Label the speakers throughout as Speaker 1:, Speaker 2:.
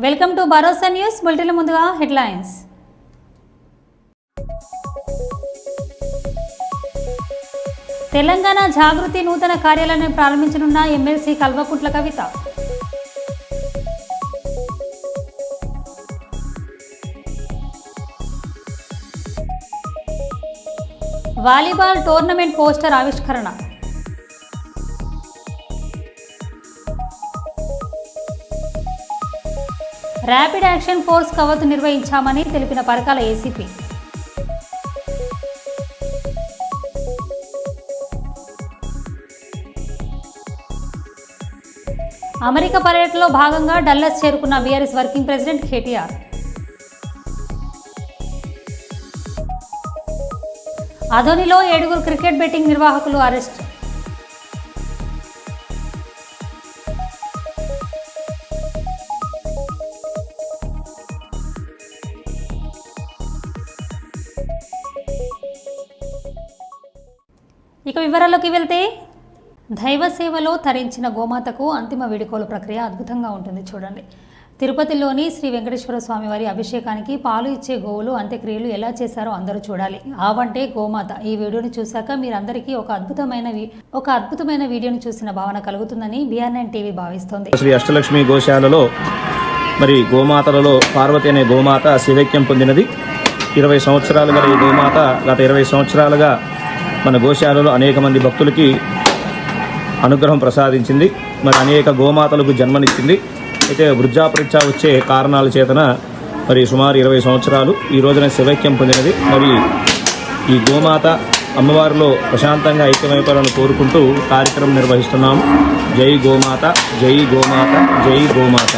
Speaker 1: Welcome to Bharosa news. Bulletin ముందుగా headlines. Telangana జాగృతి నూతన కార్యాలయాన్ని ప్రారంభించనున్న MLC Kalvakuntla Kavitha. Volleyball tournament poster ఆవిష్కరణ. ర్యాపిడ్ యాక్షన్ ఫోర్స్ కవాతు నిర్వహించామని తెలిపిన పరకాల ఏసీపీ. అమెరికా పర్యటనలో భాగంగా డల్లస్ చేరుకున్న బీఆర్ఎస్ వర్కింగ్ ప్రెసిడెంట్ కేటీఆర్. అదోనిలో 7 క్రికెట్ బెట్టింగ్ నిర్వాహకులు అరెస్ట్. ఇక వివరాల్లోకి వెళ్తే, దైవ సేవలో తరించిన గోమాతకు అంతిమ వీడుకోలు ప్రక్రియ అద్భుతంగా ఉంటుంది. చూడండి, తిరుపతిలోని శ్రీ వెంకటేశ్వర స్వామి వారి అభిషేకానికి పాలు ఇచ్చే గోవులు అంత్యక్రియలు ఎలా చేశారో అందరూ చూడాలి. ఆవంటే గోమాత. ఈ వీడియోని చూశాక మీరందరికీ ఒక అద్భుతమైన వీడియోని చూసిన భావన కలుగుతుందని BR9 టీవీ భావిస్తోంది.
Speaker 2: శ్రీ అష్టలక్ష్మి గోశాలలో మరి గోమాతలలో పార్వతి అనే గోమాత శివైక్యం పొందినది. 20 సంవత్సరాలుగా ఈ గోమాత గత 20 సంవత్సరాలుగా మన గోశాలలో అనేక మంది భక్తులకి అనుగ్రహం ప్రసాదించింది. మరి అనేక గోమాతలకు జన్మనిచ్చింది. అయితే వృద్ధాపరీక్ష వచ్చే కారణాల చేతన మరి సుమారు 20 సంవత్సరాలు ఈ రోజున శివైక్యం పొందినది. మరి ఈ గోమాత అమ్మవారిలో ప్రశాంతంగా ఐక్యమైపోవాలని కోరుకుంటూ కార్యక్రమం నిర్వహిస్తున్నాము. జై గోమాత, జై గోమాత, జై గోమాత.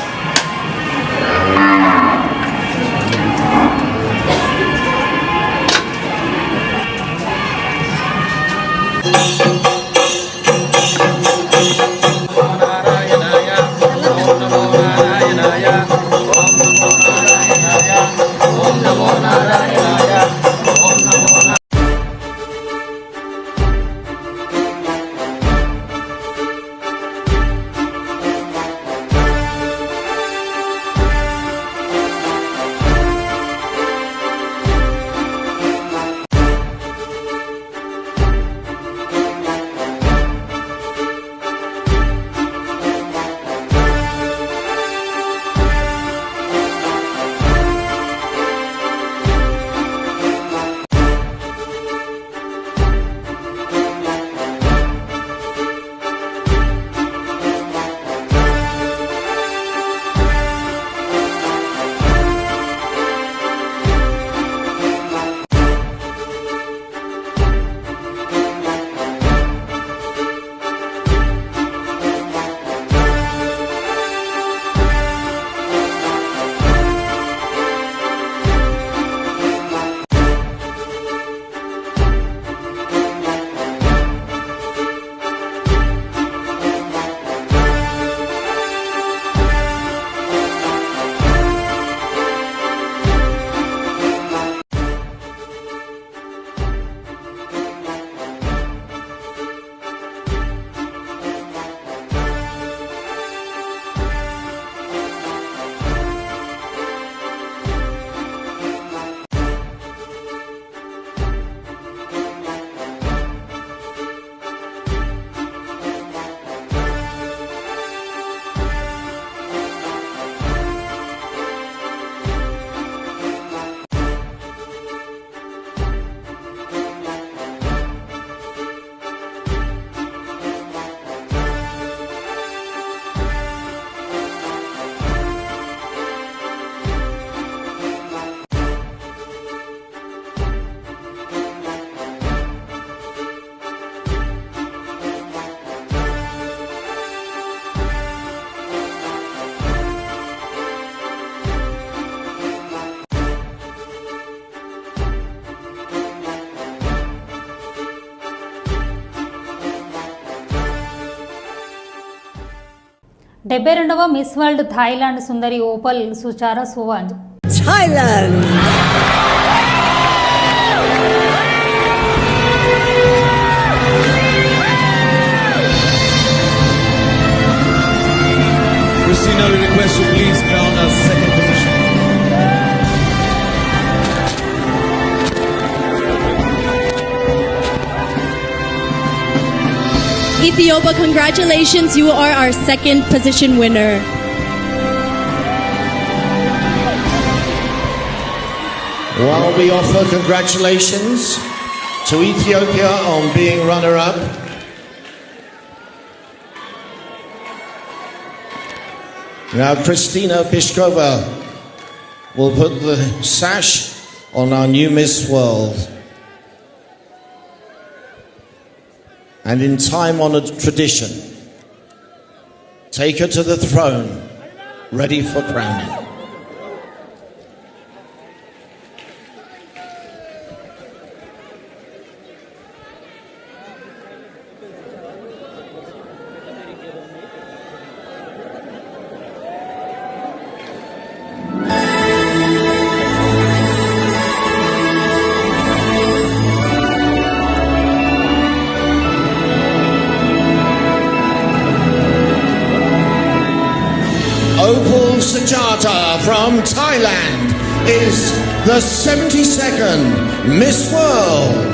Speaker 1: వ మిస్ వరల్డ్ థాయిలాండ్ సుందరి ఓపల్ సుచారా సువాంజ్.
Speaker 3: Thailand
Speaker 4: Christina, we request you please crown us
Speaker 3: Ethiopia, congratulations, you are our second position winner.
Speaker 4: Well, we offer congratulations to Ethiopia on being runner-up. Now, Kristina Pishkova will put the sash on our new Miss World. And in time-honored tradition, take her to the throne, ready for crowning. Opal Sajata from Thailand is the 72nd Miss World.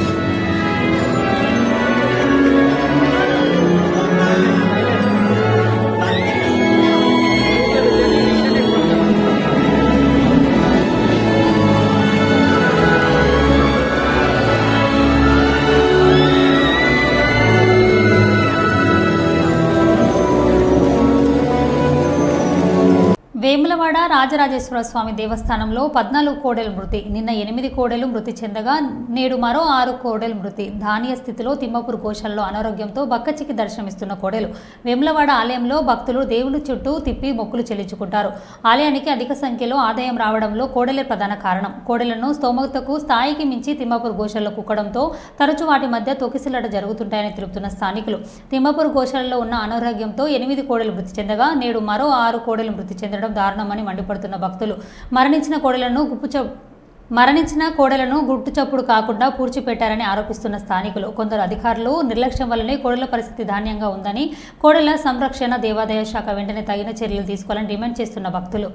Speaker 1: Vemulawada Rajarajeshwara Swamy దేవస్థానంలో 14 కోడెల మృతి. నిన్న 8 కోడెలు మృతి చెందగా నేడు మరో 6 కోడెల మృతి. ధాన్య స్థితిలో తిమ్మపూర్ గోశాలలో అనారోగ్యంతో బక్కచిక్కి దర్శనమిస్తున్న కోడెలు. వేములవాడ ఆలయంలో భక్తులు దేవుడి చుట్టూ తిప్పి మొక్కులు చెల్లించుకుంటారు. ఆలయానికి అధిక సంఖ్యలో ఆదాయం రావడంలో కోడెలే ప్రధాన కారణం. కోడెలను స్తోమతకు స్థాయికి మించి తిమ్మపూర్ గోశాలలో కుక్కడంతో తరచూ వాటి మధ్య తొకిసలాట జరుగుతుంటాయని తెలుపుతున్న స్థానికులు. తిమ్మపూర్ గోశాలలో ఉన్న అనారోగ్యంతో 8 కోడెలు మృతి చెందగా నేడు మరో 6 కోడెలు మృతి చెందడం దారుణమని మండిపడుతున్న భక్తులు మరణించిన కోడలను గుట్టు చప్పుడు కాకుండా పూడ్చిపెట్టారని ఆరోపిస్తున్న స్థానికులు. కొందరు అధికారులు నిర్లక్ష్యం వల్లనే కోడెల పరిస్థితి ధాన్యంగా ఉందని, కోడెల సంరక్షణ దేవాదాయ శాఖ వెంటనే తగిన చర్యలు తీసుకోవాలని డిమాండ్ చేస్తున్న భక్తులు.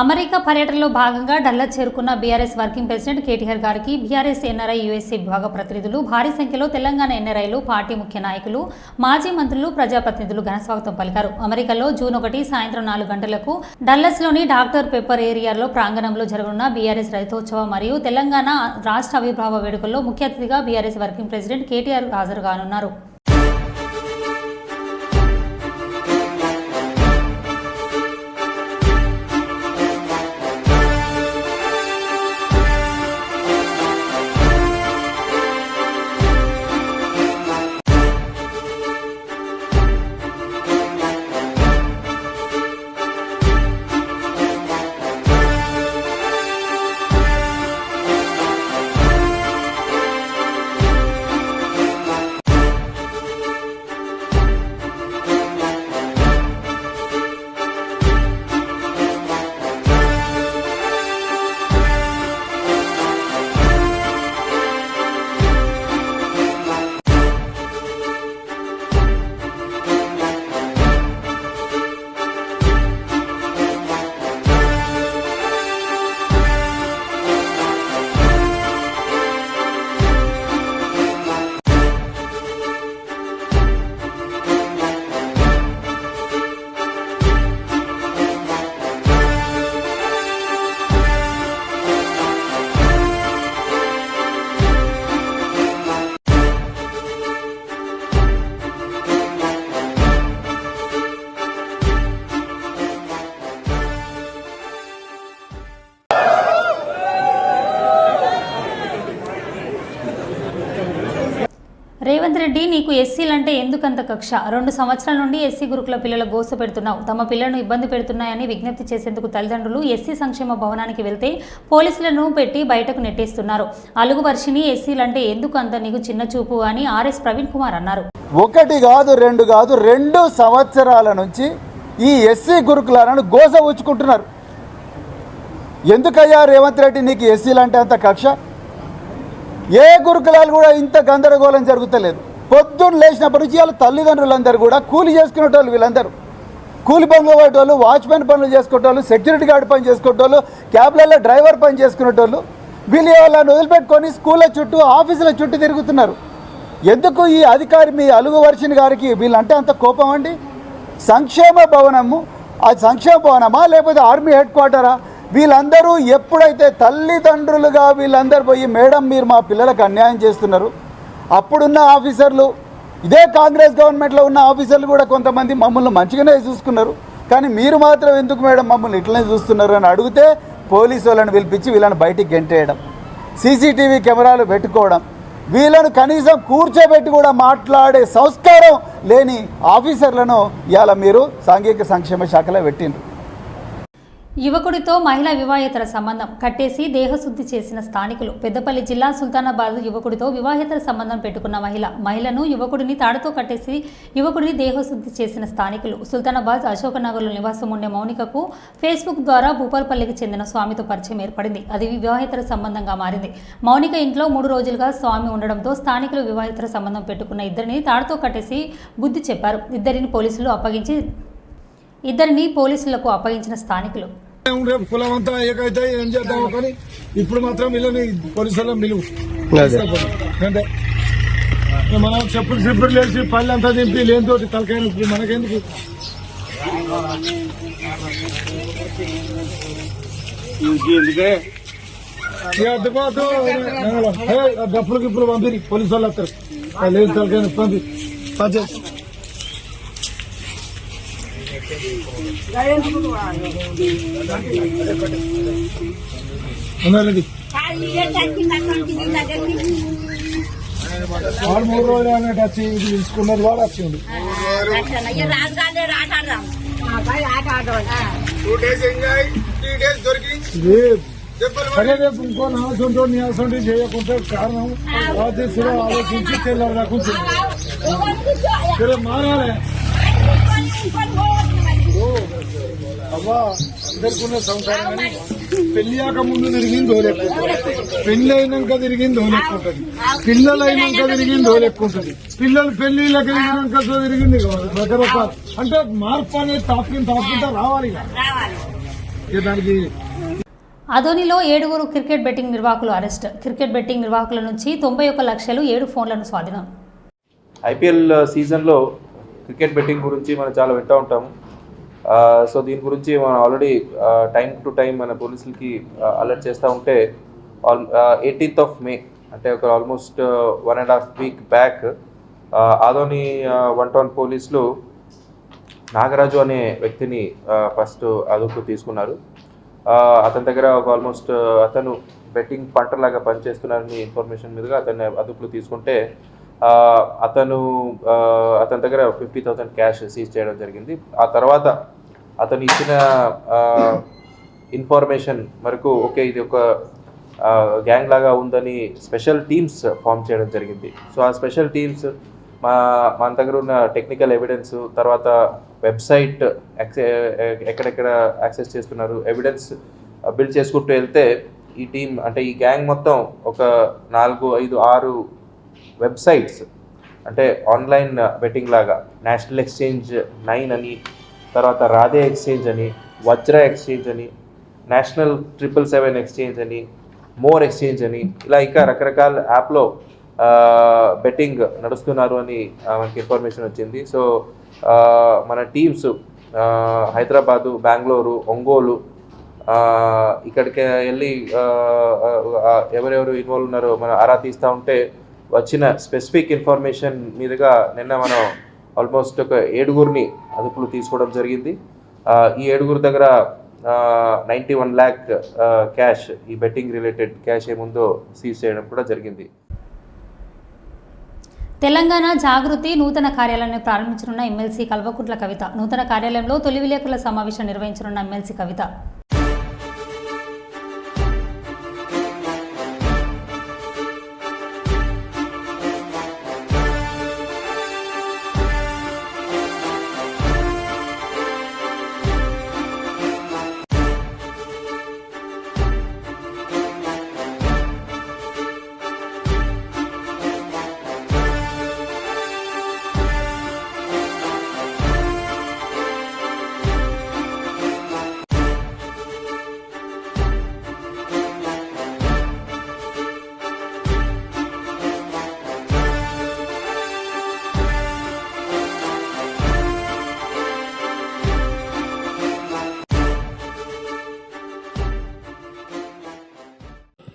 Speaker 1: అమెరికా పర్యటనలో భాగంగా డల్లాస్ చేరుకున్న బీఆర్ఎస్ వర్కింగ్ ప్రెసిడెంట్ కేటీఆర్ గారికి బీఆర్ఎస్ ఎన్ఆర్ఐ యూఎస్ఏ విభాగ ప్రతినిధులు, భారీ సంఖ్యలో తెలంగాణ ఎన్ఆర్ఐలు, పార్టీ ముఖ్య నాయకులు, మాజీ మంత్రులు, ప్రజాప్రతినిధులు ఘనస్వాగతం పలికారు. అమెరికాలో జూన్ 1 సాయంత్రం 4 గంటలకు డల్లస్లోని డాక్టర్ పెప్పర్ ఏరియాలో ప్రాంగణంలో జరగనున్న బీఆర్ఎస్ రైతోత్సవం మరియు తెలంగాణ రాష్ట్ర ఆవిర్భావ వేడుకల్లో ముఖ్య అతిథిగా బీఆర్ఎస్ వర్కింగ్ ప్రెసిడెంట్ కేటీఆర్ హాజరు కానున్నారు. రేవంత్ రెడ్డి, నీకు ఎస్సీలంటే ఎందుకంత కక్ష? 2 సంవత్సరాల నుండి ఎస్సీ గురుకుల పిల్లల గోస పెడుతున్నావు. తమ పిల్లలను ఇబ్బంది పెడుతున్నాయని విజ్ఞప్తి చేసేందుకు తల్లిదండ్రులు ఎస్సీ సంక్షేమ భవనానికి వెళ్తే పోలీసులను పెట్టి బయటకు నెట్టేస్తున్నారు. అలుగు వర్షిని, ఎస్సీలంటే ఎందుకు అంత నీకు చిన్న చూపు అని ఆర్ఎస్ ప్రవీణ్ కుమార్ అన్నారు.
Speaker 5: 1 కాదు 2 కాదు 2 సంవత్సరాల నుంచి ఈ ఎస్సీ గురుకులాలను గోస ఉంచుకుంటున్నారు. ఎందుకయ్యా రేవంత్ రెడ్డి నీకు ఎస్సీలంటే అంత కక్ష? ఏ గురుకులాలు కూడా ఇంత గందరగోళం జరుగుతలేదు. పొద్దున్న లేచినప్పటి నుంచి వాళ్ళ తల్లిదండ్రులందరూ కూడా కూలి చేసుకునేటోళ్ళు, వీళ్ళందరూ కూలి పనులు పోయేటోళ్ళు, వాచ్మెన్ పనులు చేసుకునేటోళ్ళు, సెక్యూరిటీ గార్డ్ పని చేసుకునేటోళ్ళు, క్యాబ్లలో డ్రైవర్ పని చేసుకునేటోళ్ళు. వీళ్ళు వాళ్ళని వదిలిపెట్టుకొని స్కూళ్ళ చుట్టూ, ఆఫీసుల చుట్టూ తిరుగుతున్నారు. ఎందుకు ఈ అధికారి మీ అలుగు వర్షిని గారికి వీళ్ళంటే అంత కోపం అండి? సంక్షేమ భవనము, అది సంక్షేమ భవనమా లేకపోతే ఆర్మీ హెడ్ క్వార్టరా? వీళ్ళందరూ ఎప్పుడైతే తల్లిదండ్రులుగా వీళ్ళందరూ పోయి మేడం మీరు మా పిల్లలకు అన్యాయం చేస్తున్నారు, అప్పుడున్న ఆఫీసర్లు, ఇదే కాంగ్రెస్ గవర్నమెంట్లో ఉన్న ఆఫీసర్లు కూడా కొంతమంది మమ్మల్ని మంచిగానే చూసుకున్నారు, కానీ మీరు మాత్రం ఎందుకు మేడం మమ్మల్ని ఇట్లనే చూస్తున్నారు అని అడిగితే పోలీసు వాళ్ళని పిలిపించి వీళ్ళని బయటికి గెంటేయడం, సీసీటీవీ కెమెరాలు పెట్టుకోవడం, వీళ్ళను కనీసం కూర్చోబెట్టి కూడా మాట్లాడే సంస్కారం లేని ఆఫీసర్లను ఇవాళ మీరు సాంఘిక సంక్షేమ శాఖలో పెట్టిండ్రు.
Speaker 1: యువకుడితో మహిళా వివాహేతర సంబంధం కట్టేసి దేహశుద్ధి చేసిన స్థానికులు. పెద్దపల్లి జిల్లా సుల్తానాబాద్ యువకుడితో వివాహేతర సంబంధం పెట్టుకున్న మహిళను యువకుడిని తాడుతో కట్టేసి యువకుడిని దేహశుద్ధి చేసిన స్థానికులు. సుల్తానాబాద్ అశోకనగర్లో నివాసం ఉండే మౌనికకు ఫేస్బుక్ ద్వారా భూపాల్పల్లికి చెందిన స్వామితో పరిచయం ఏర్పడింది. అది వివాహేతర సంబంధంగా మారింది. మౌనిక ఇంట్లో 3 రోజులుగా స్వామి ఉండడంతో స్థానికులు వివాహేతర సంబంధం పెట్టుకున్న ఇద్దరిని తాడుతో కట్టేసి బుద్ధి చెప్పారు. ఇద్దరిని పోలీసులకు అప్పగించిన స్థానికులు.
Speaker 6: కులం అంతా ఏకైతే ఏం చేద్దాము కానీ ఇప్పుడు మాత్రం వీళ్ళని పోలీసుల నిలువు అంటే మనం చెప్పులు లేచి పళ్ళు అంతా దింపి లేనితోటి తలకాయ మనకెందుకు? డప్పులు గిప్పులు పంపి పోలీసు వాళ్ళు వస్తారు, లేదు తలకాయ పంపి పంచాయతీ వాడు 3 రోజులు అన్నట్టు వచ్చి తీసుకున్నారు. వాడు వచ్చింది సరే రేపు ఇంకో నాసంటో నియాసంటో చేయకుంటే కారణం ఆదేశంలో ఆలోచించి తెల్లకుండా సరే మారాలి. అవ్వా అందరికున్న సంసారం కానీ పెళ్ళాక ముందు తిరిగింది ఓలెక్కుంటుంది, పెళ్లి అయినాక తిరిగింది ఓలెక్కుంటుంది, పిల్లలు అయినాక తిరిగింది ఓలెక్కుంటుంది, పిల్లలు పెళ్లిళ్ళకి తిరిగినాక తిరిగింది రకరకాల. అంటే మార్పు అనేది తాపుకుంటా రావాలి ఇక దానికి.
Speaker 1: అదోనిలో 7 క్రికెట్ బెట్టింగ్ నిర్వాహకులు అరెస్ట్. క్రికెట్ బెట్టింగ్ నిర్వాహకుల నుంచి 91 లక్షలు 7 ఫోన్లను స్వాధీనం.
Speaker 7: ఐపీఎల్ సీజన్లో క్రికెట్ బెట్టింగ్ గురించి మనం చాలా వింటూ ఉంటాము. సో దీని గురించి మనం ఆల్రెడీ టైం టు టైం మన పోలీసులకి అలర్ట్ చేస్తూ ఉంటే 18th May అంటే ఒక ఆల్మోస్ట్ 1.5 week బ్యాక్ ఆదోని 1 పోలీసులు నాగరాజు అనే వ్యక్తిని ఫస్ట్ అదుపు తీసుకున్నారు. అతని దగ్గర ఒక ఆల్మోస్ట్ అతను బెట్టింగ్ పంటలాగా పనిచేస్తున్నారని ఇన్ఫర్మేషన్ మీదుగా అతన్ని అదుపులో తీసుకుంటే అతని దగ్గర 50,000 క్యాష్ సీజ్ చేయడం జరిగింది. ఆ తర్వాత అతను ఇచ్చిన ఇన్ఫర్మేషన్ వరకు ఓకే ఇది ఒక గ్యాంగ్ లాగా ఉందని స్పెషల్ టీమ్స్ ఫామ్ చేయడం జరిగింది. సో ఆ స్పెషల్ టీమ్స్ మన దగ్గర ఉన్న టెక్నికల్ ఎవిడెన్స్, తర్వాత వెబ్సైట్ ఎక్కడెక్కడ యాక్సెస్ చేస్తున్నారు ఎవిడెన్స్ బిల్డ్ చేసుకుంటూ వెళ్తే ఈ టీం అంటే ఈ గ్యాంగ్ మొత్తం ఒక 4, 5, 6 వెబ్సైట్స్ అంటే ఆన్లైన్ బెట్టింగ్ లాగా నేషనల్ ఎక్స్చేంజ్ 9 అని, తర్వాత రాధే ఎక్స్చేంజ్ అని, వజ్ర ఎక్స్చేంజ్ అని, నేషనల్ 777 ఎక్స్చేంజ్ అని, మోర్ ఎక్స్చేంజ్ అని, ఇలా ఇంకా రకరకాల యాప్లో బెట్టింగ్ నడుస్తున్నారు అని మనకి ఇన్ఫర్మేషన్ వచ్చింది. సో మన టీమ్స్ హైదరాబాదు, బెంగళూరు, ఒంగోలు ఇక్కడికి వెళ్ళి ఎవరెవరు ఇన్వాల్వ్ ఉన్నారో మనం ఆరా తీస్తూ ఉంటే వచ్చిన స్పెసిఫిక్ ఇన్ఫర్మేషన్ మీదుగా నిన్న మనం ఆల్మోస్ట్ ఒక 7 అదుపులు తీసుకోవడం జరిగింది. ఈ 7 దగ్గర 91 lakh క్యాష్, ఈ బెట్టింగ్ రిలేటెడ్ క్యాష్ ఏముందో సీజ్ చేయడం కూడా జరిగింది.
Speaker 1: తెలంగాణ జాగృతి నూతన కార్యాలయాన్ని ప్రారంభించనున్న ఎమ్మెల్సీ కల్వకుంట్ల కవిత. నూతన కార్యాలయంలో తొలి విలేకరుల సమావేశం నిర్వహించనున్న ఎమ్మెల్సీ కవిత.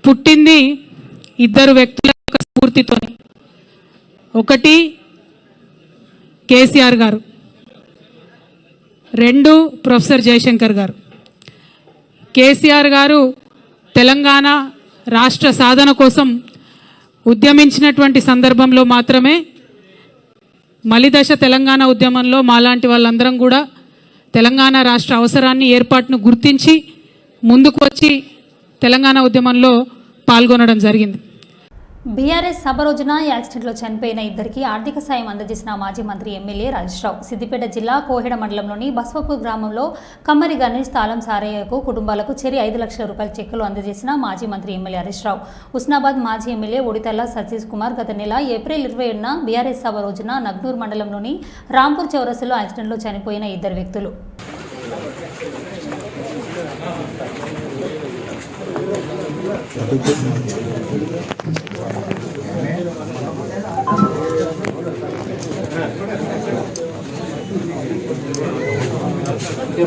Speaker 8: పుట్టింది ఇద్దరు వ్యక్తుల యొక్క స్ఫూర్తితో. ఒకటి కేసీఆర్ గారు, రెండు ప్రొఫెసర్ జయశంకర్ గారు. కేసీఆర్ గారు తెలంగాణ రాష్ట్ర సాధన కోసం ఉద్యమించినటువంటి సందర్భంలో మాత్రమే మలిదశ తెలంగాణ ఉద్యమంలో మాలాంటి వాళ్ళందరం కూడా తెలంగాణ రాష్ట్ర అవసరాన్ని ఏర్పాటును గుర్తించి ముందుకు వచ్చి తెలంగాణ ఉద్యమంలో పాల్గొనడం జరిగింది.
Speaker 1: బీఆర్ఎస్ సభ రోజున యాక్సిడెంట్లో చనిపోయిన ఇద్దరికి ఆర్థిక సాయం అందజేసిన మాజీ మంత్రి ఎమ్మెల్యే హరీష్ రావు. సిద్దిపేట జిల్లా కోహెడ మండలంలోని బస్వపూర్ గ్రామంలో కమ్మరి గణేష్ తాళం సారయ్యకు కుటుంబాలకు చెరి 5 లక్షల రూపాయల చెక్కులు అందజేసిన మాజీ మంత్రి ఎమ్మెల్యే హరీష్ రావు. హుస్నాబాద్ మాజీ ఎమ్మెల్యే ఒడితల్ల సతీష్ కుమార్ గత నెల ఏప్రిల్ 21న బీఆర్ఎస్ సభ రోజున నగ్నూర్ మండలంలోని రాంపూర్ చౌరస్సులో యాక్సిడెంట్లో చనిపోయిన ఇద్దరు వ్యక్తులు.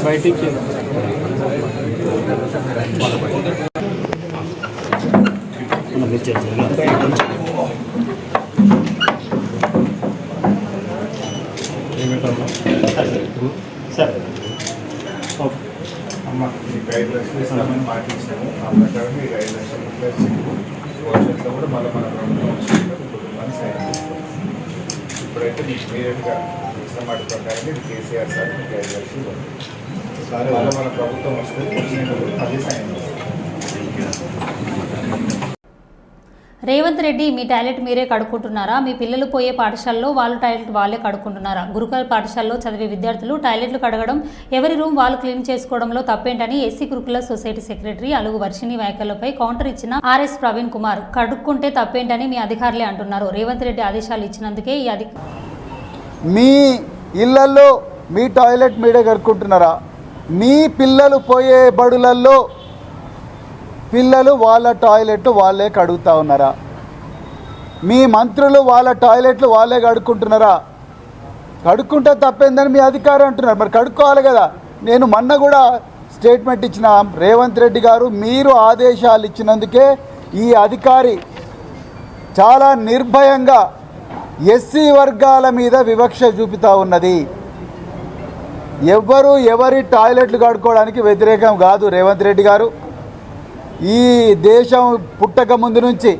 Speaker 6: బయటికి
Speaker 9: సార్ అమ్మ మీకు 5 లక్షలు ఇస్తామని మాటించాము. ఆ ప్రకారం మీకు 5 లక్షల రూపాయలు భవిష్యత్తులో కూడా మళ్ళీ మన ప్రభుత్వం వచ్చిన కుటుంబాన్ని సాయం చేస్తాం. ఇప్పుడైతే మీకు ఇమీడియట్గా ఇచ్చిన మాట ప్రకారం ఇది కేసీఆర్ సార్ మీకు 5 లక్షలు సార్ మళ్ళీ మన ప్రభుత్వం వస్తే వచ్చినప్పుడు అదే సాయం చేస్తాం.
Speaker 1: రేవంత్ రెడ్డి, మీ టాయిలెట్ మీరే కడుక్కుంటున్నారా? మీ పిల్లలు పోయే పాఠశాలలో వాళ్ళ టాయిలెట్ వాళ్ళే కడుక్కుంటున్నారా? గురుకుల పాఠశాలలో చదివే విద్యార్థులు టాయిలెట్లు కడగడం, ఎవరి రూమ్ వాళ్ళు క్లీన్ చేసుకోవడంలో తప్పేంటని ఎస్సీ గురుకుల సొసైటీ సెక్రటరీ అలుగు వర్షిణి వ్యాఖ్యలపై కౌంటర్ ఇచ్చిన ఆర్ఎస్ ప్రవీణ్ కుమార్, కడుక్కుంటే తప్పేంటని మీ అధికారులే అంటున్నారు. రేవంత్ రెడ్డి ఆదేశాలు ఇచ్చినందుకే ఈ
Speaker 5: మీ ఇళ్లలో మీ టాయిలెట్ మీరే కడుక్కుంటున్నారా? మీ పిల్లలు పోయే బడులల్లో పిల్లలు వాళ్ళ టాయిలెట్ వాళ్ళే కడుగుతూ ఉన్నారా? మీ మంత్రులు వాళ్ళ టాయిలెట్లు వాళ్ళే కడుక్కుంటున్నారా? కడుక్కుంటే తప్పేందని మీ అధికారం అంటున్నారు. మరి కడుక్కోవాలి కదా. నేను మొన్న కూడా స్టేట్మెంట్ ఇచ్చిన, రేవంత్ రెడ్డి గారు మీరు ఆదేశాలు ఇచ్చినందుకే ఈ అధికారి చాలా నిర్భయంగా ఎస్సీ వర్గాల మీద వివక్ష చూపుతూ ఉన్నది. ఎవరి టాయిలెట్లు కడుక్కోవడానికి వ్యతిరేకం కాదు రేవంత్ రెడ్డి గారు. ఈ దేశం పుట్టక ముందు నుంచి,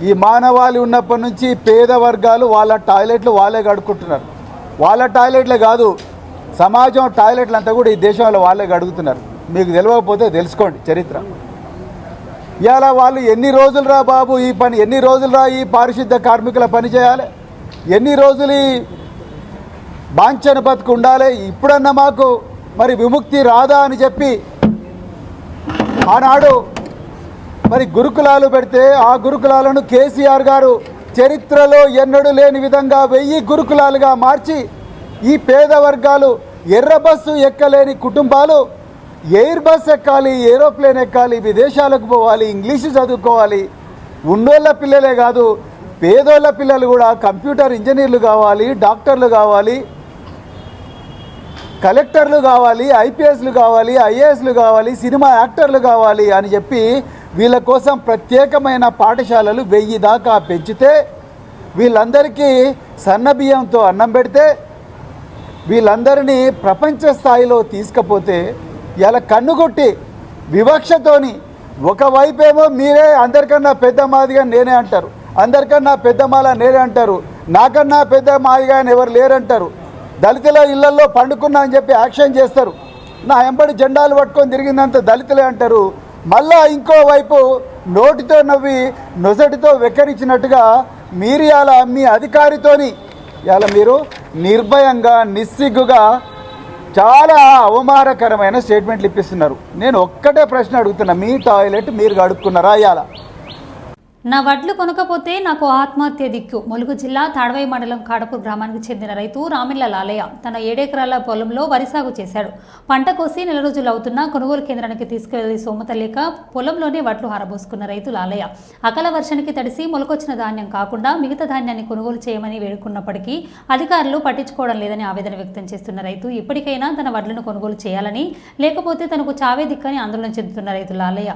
Speaker 5: ఈ మానవాళి ఉన్నప్పటి నుంచి పేద వర్గాలు వాళ్ళ టాయిలెట్లు వాళ్ళే కడుక్కుంటున్నారు. వాళ్ళ టాయిలెట్లే కాదు, సమాజం టాయిలెట్లు అంతా కూడా ఈ దేశంలో వాళ్ళే కడుగుతున్నారు. మీకు తెలియకపోతే తెలుసుకోండి చరిత్ర. ఇలా వాళ్ళు ఎన్ని రోజులు రా బాబు ఈ పని, ఎన్ని రోజులు రా ఈ పారిశుద్ధ కార్మికుల పని చేయాలి, ఎన్ని రోజులు ఈ బాంఛన బతుకు ఉండాలి, ఇప్పుడన్నా మాకు మరి విముక్తి రాదా అని చెప్పి ఆనాడు మరి గురుకులాలు పెడితే ఆ గురుకులాలను కేసీఆర్ గారు చరిత్రలో ఎన్నడూ లేని విధంగా 1000 గురుకులాలుగా మార్చి ఈ పేద వర్గాలు, ఎర్ర బస్సు ఎక్కలేని కుటుంబాలు ఎయిర్ బస్ ఎక్కాలి, ఏరోప్లేన్ ఎక్కాలి, విదేశాలకు పోవాలి, ఇంగ్లీషు చదువుకోవాలి. ఉన్నోళ్ళ పిల్లలే కాదు, పేదోళ్ళ పిల్లలు కూడా కంప్యూటర్ ఇంజనీర్లు కావాలి, డాక్టర్లు కావాలి, కలెక్టర్లు కావాలి, ఐపీఎస్లు కావాలి, ఐఏఎస్లు కావాలి, సినిమా యాక్టర్లు కావాలి అని చెప్పి వీళ్ళ కోసం ప్రత్యేకమైన పాఠశాలలు 1000 దాకా పెంచితే, వీళ్ళందరికీ సన్నబియ్యంతో అన్నం పెడితే, వీళ్ళందరినీ ప్రపంచ స్థాయిలో తీసుకుపోతే ఇలా కన్నుగొట్టి వివక్షతోని ఒకవైపేమో మీరే అందరికన్నా పెద్ద మాదిగా నేనే అంటారు, అందరికన్నా పెద్ద మాల నేనే అంటారు, నాకన్నా పెద్ద మాదిగా ఆయన ఎవరు లేరంటారు. దళితుల ఇళ్లలో పండుకున్నా అని చెప్పి యాక్షన్ చేస్తారు. నా ఎంబడి జెండాలు పట్టుకొని తిరిగిందంత దళితులే అంటారు. మళ్ళా ఇంకోవైపు నోటితో నవ్వి నొసటితో వెక్కరించినట్టుగా మీరు ఇలా మీ అధికారితోని ఇలా మీరు నిర్భయంగా నిస్సిగ్గుగా చాలా అవమానకరమైన స్టేట్మెంట్లు ఇప్పిస్తున్నారు. నేను ఒక్కటే ప్రశ్న అడుగుతున్నా, మీ టాయిలెట్ మీరు కడుక్కున్నారా? ఇవాళ
Speaker 1: నా వడ్లు కొనకపోతే నాకు ఆత్మహత్య దిక్కు. ములుగు జిల్లా తాడవై మండలం కాడపూర్ గ్రామానికి చెందిన రైతు రామిళ్ల లాలయ్య తన 7 ఎకరాల పొలంలో వరి సాగు చేశాడు. పంట కోసి నెల రోజులు అవుతున్నా కొనుగోలు కేంద్రానికి తీసుకెళ్లి సోమత లేక పొలంలోనే వడ్లు హారబోసుకున్న రైతు లాలయ్య అకాల వర్షానికి తడిసి మొలకొచ్చిన ధాన్యం కాకుండా మిగతా ధాన్యాన్ని కొనుగోలు చేయమని వేడుకున్నప్పటికీ అధికారులు పట్టించుకోవడం లేదని ఆవేదన వ్యక్తం చేస్తున్న రైతు ఇప్పటికైనా తన వడ్లను కొనుగోలు చేయాలని, లేకపోతే తనకు చావే దిక్కని ఆందోళన చెందుతున్న రైతు లాలయ్య.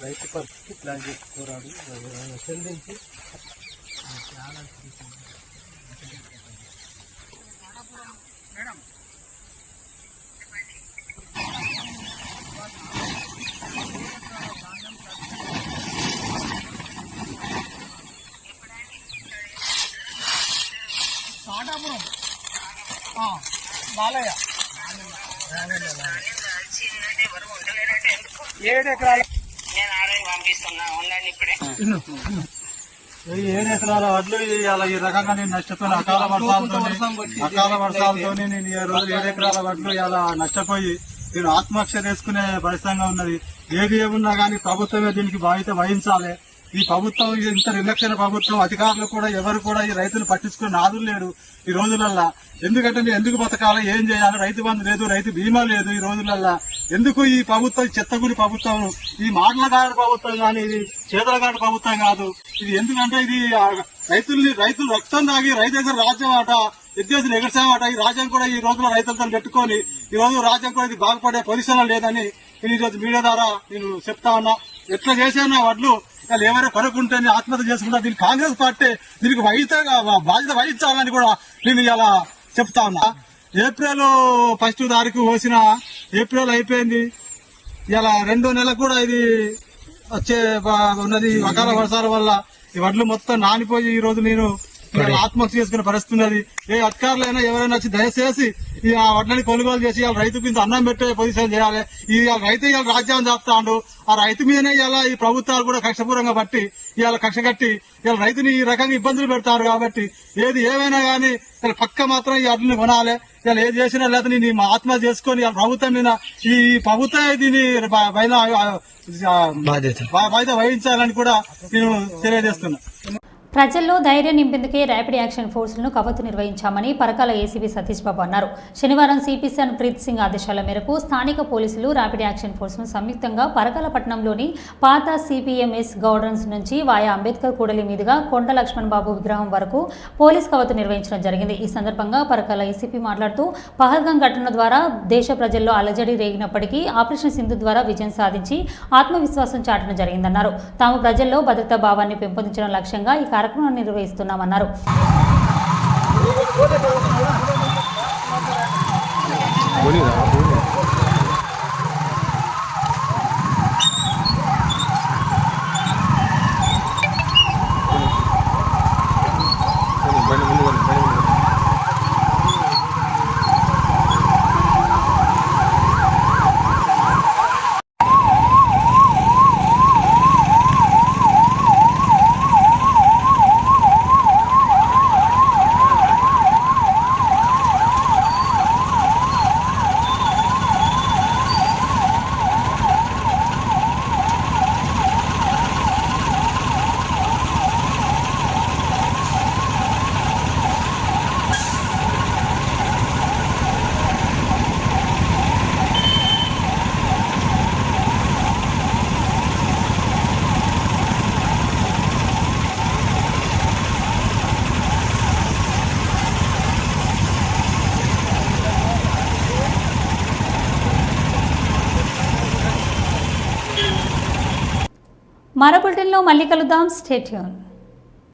Speaker 6: రైతు పరిస్థితి ప్లాన్ చేసుకోరాడు చెల్లించి బాలయ్య 7 ఎకరాల 7 ఎకరాల వడ్లు ఇవాళ ఈ రకంగా నేను నష్టపోయిన అకాల వర్షాలతో నేను 7 ఎకరాల వడ్లు ఇలా నష్టపోయి నేను ఆత్మహత్య చేసుకునే పరిస్థితిగా ఉన్నది. ఏది ఏమున్నా కానీ ప్రభుత్వమే దీనికి బాధ్యత వహించాలి. ఈ ప్రభుత్వం ఇంత నిర్లక్ష్య ప్రభుత్వం, అధికారులు కూడా ఎవరు కూడా ఈ రైతులు పట్టించుకుని నాదులు లేడు ఈ రోజులల్లా. ఎందుకంటే నేను ఎందుకు బతకాలి, ఏం చేయాలి, రైతు బంధు లేదు, రైతు బీమా లేదు ఈ రోజులల్లా. ఎందుకు ఈ ప్రభుత్వం చెత్తగుడి ప్రభుత్వం, ఈ మాటలగాడి ప్రభుత్వం కానీ ఇది చేతలగాడి ప్రభుత్వం కాదు. ఇది ఎందుకంటే ఇది రైతులు రక్తం తాగి రైతు దగ్గర రాజ్యం ఆట ఎద్దేసిన ఎగర్చామాట. ఈ రాజ్యం కూడా ఈ రోజులో రైతులతో పెట్టుకొని ఈ రోజు రాజ్యం కూడా ఇది బాగుపడే పొజిషన్ లేదని నేను ఈ రోజు మీడియా ద్వారా నేను చెప్తా ఉన్నా. ఎట్లా చేశాను వడ్లు వాళ్ళు ఎవరైనా కొనుక్కుంటే ఆత్మహత్య చేసుకుంటా. దీనికి కాంగ్రెస్ పార్టీ దీనికి బాధ్యత వహించాలని కూడా నేను ఇలా చెప్తా ఉన్నా. ఏప్రిల్ 1వ తారీఖు పోసిన ఏప్రిల్ అయిపోయింది. ఇలా 2వ నెల కూడా ఇది వచ్చే ఉన్నది. అకాల వర్షాల వల్ల ఈ వడ్లు మొత్తం నానిపోయి ఈ రోజు నేను ఆత్మహత్య చేసుకునే పరిస్థితి ఉన్నది. ఏ అధికారులైనా ఎవరైనా వచ్చి దయచేసి ఈ ఆ వడ్లని కొనుగోలు చేసి ఇవాళ రైతుకు ఇంత అన్నం పెట్టే పొజిషన్ చేయాలి. ఈ రైతు ఇవాళ రాజ్యాన్ని చెప్తాడు. ఆ రైతు మీదనే ఇలా ఈ ప్రభుత్వాలు కూడా కక్షపూర్వంగా బట్టి ఇవాళ కక్ష కట్టి ఇవాళ రైతుని ఈ రకంగా ఇబ్బందులు పెడతారు. కాబట్టి ఏది ఏమైనా కానీ పక్క మాత్రం ఈ వడ్లని కొనాలి. ఇలా ఏది చేసినా లేదా నేను ఆత్మహత్య చేసుకొని ఇవాళ ప్రభుత్వం మీద ఈ ప్రభుత్వం దీన్ని బాధ్యత వహించాలని కూడా నేను తెలియజేస్తున్నా.
Speaker 1: ప్రజల్లో ధైర్యం నింపేందుకే ర్యాపిడ్ యాక్షన్ ఫోర్సులను కవాతు నిర్వహించామని పరకాల ఏసీపీ సతీష్ బాబు అన్నారు. శనివారం సిపిసిఎన్ ప్రీత్ సింగ్ ఆదేశాల మేరకు స్థానిక పోలీసులు ర్యాపిడ్ యాక్షన్ ఫోర్సును సంయుక్తంగా పరకాల పట్టణంలోని పాత సిపిఎంఎస్ గౌడన్స్ నుంచి వాయా అంబేద్కర్ కూడలి మీదుగా కొండ లక్ష్మణ్ బాబు విగ్రహం వరకు పోలీస్ కవాతు నిర్వహించడం జరిగింది. ఈ సందర్భంగా పరకాల ఏసీపీ మాట్లాడుతూ పహల్గాం ఘటన ద్వారా దేశ ప్రజల్లో అలజడి రేగినప్పటికీ ఆపరేషన్ సింధు ద్వారా విజయం సాధించి ఆత్మవిశ్వాసం చాటడం జరిగిందన్నారు. తాము ప్రజల్లో భద్రతా భావాన్ని పెంపొందించడం లక్ష్యంగా ఈ కార్యక్రమాన్ని నిర్వహిస్తున్నామన్నారు. మరో బులెటిన్లో మళ్ళీ కలుద్దాం. Stay tune.